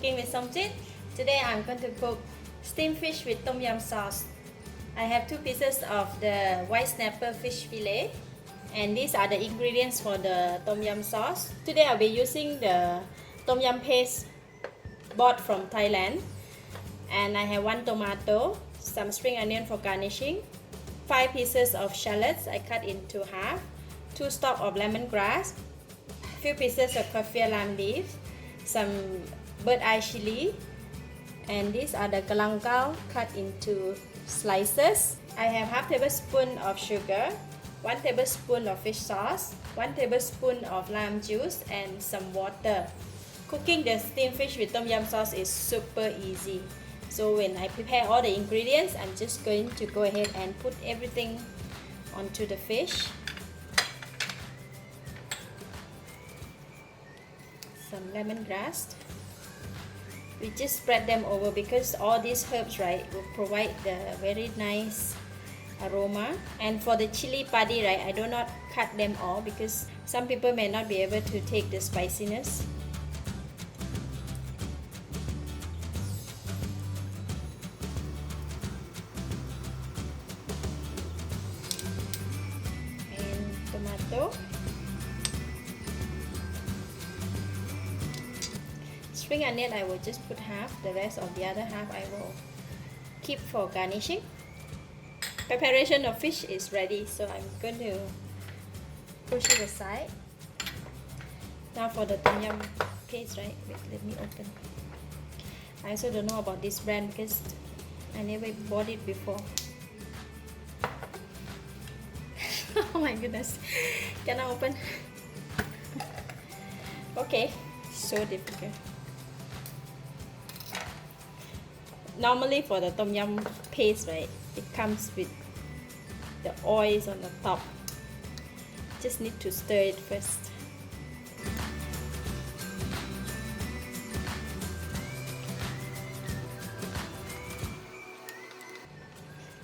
Cooking with Somjit. Today I'm going to cook steamed fish with tom yum sauce. I have 2 pieces of the white snapper fish fillet, and these are the ingredients for the tom yum sauce. Today I'll be using the tom yum paste bought from Thailand, and I have 1 tomato, some spring onion for garnishing, 5 pieces of shallots I cut into half, 2 stalks of lemongrass, few pieces of kaffir lime leaves, some bird eye chili, and these are the galangao cut into slices. I have half tablespoon of sugar, 1 tablespoon of fish sauce, 1 tablespoon of lime juice, and some water. Cooking the steamed fish with tom yum sauce is super easy. So when I prepare all the ingredients, I'm just going to go ahead and put everything onto the fish. Some lemongrass. We just spread them over because all these herbs, right, will provide the very nice aroma. And for the chili padi, right, I do not cut them all because some people may not be able to take the spiciness. And tomato. Spring onion I will just put half, the rest of the other half I will keep for garnishing. Preparation of fish is ready, so I'm going to push it aside. Now for the tom yum paste, right? Wait, let me open. I also don't know about this brand because I never bought it before. Oh my goodness, can I open? Okay, so difficult. Normally for the tom yum paste, right, it comes with the oils on the top. Just need to stir it first.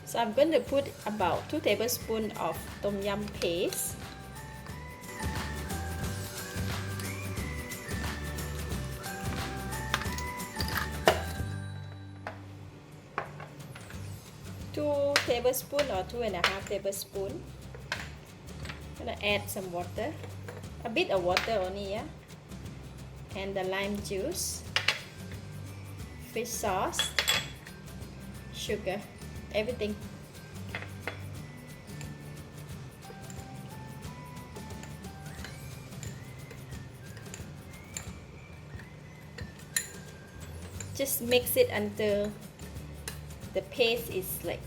So I'm going to put about 2 tablespoons of tom yum paste. Tablespoon or 2.5 tablespoons. I'm gonna add some water, a bit of water only, yeah, and the lime juice, fish sauce, sugar, everything. Just mix it until the paste is like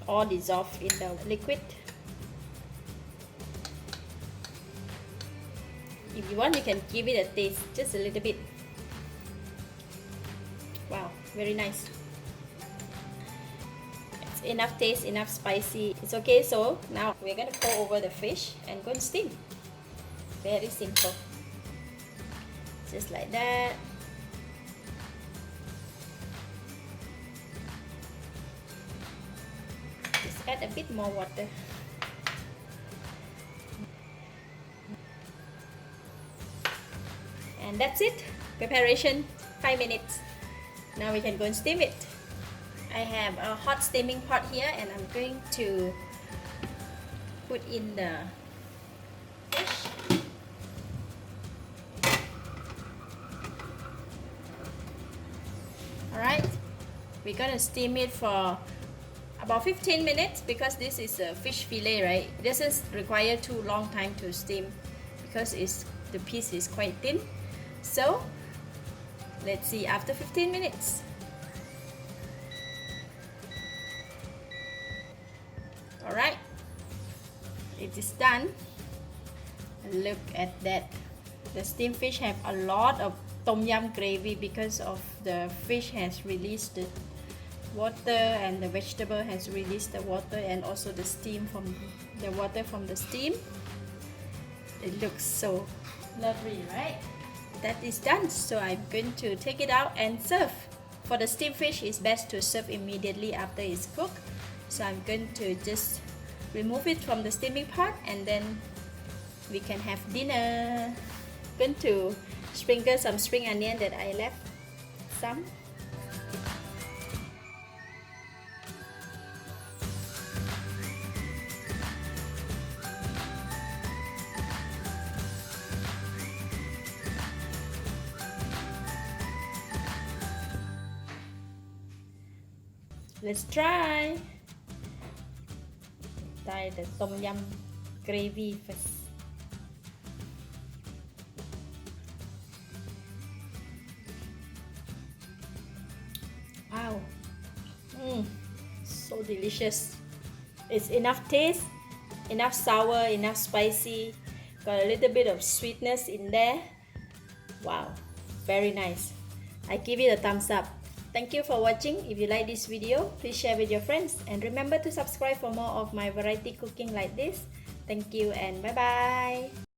all dissolved in the liquid. If you want, you can give it a taste, just a little bit. Wow, very nice. It's enough taste, enough spicy. It's okay. So now we're gonna pour over the fish and go and steam. Very simple. Just like that. Add a bit more water. And that's it. Preparation 5 minutes. Now we can go and steam it. I have a hot steaming pot here, and I'm going to put in the fish. Alright, we're gonna steam it for about 15 minutes because this is a fish fillet, right? It doesn't require too long time to steam because the piece is quite thin. So let's see after 15 minutes. Alright, it is done. Look at that. The steamed fish have a lot of tom yum gravy because of the fish has released the water and the vegetable has released the water, and also the steam from the water from the steam. It looks so lovely, right? That is done, so I'm going to take it out and serve. For the steamed fish, it's best to serve immediately after it's cooked, so I'm going to just remove it from the steaming pot and then we can have dinner. Going to Sprinkle some spring onion that I left some. Let's try. Try the tom yum gravy first. Wow, so delicious. It's enough taste, enough sour, enough spicy, got a little bit of sweetness in there. Wow, very nice. I give it a thumbs up. Thank you for watching. If you like this video, please share with your friends and remember to subscribe for more of my variety cooking like this. Thank you and bye bye.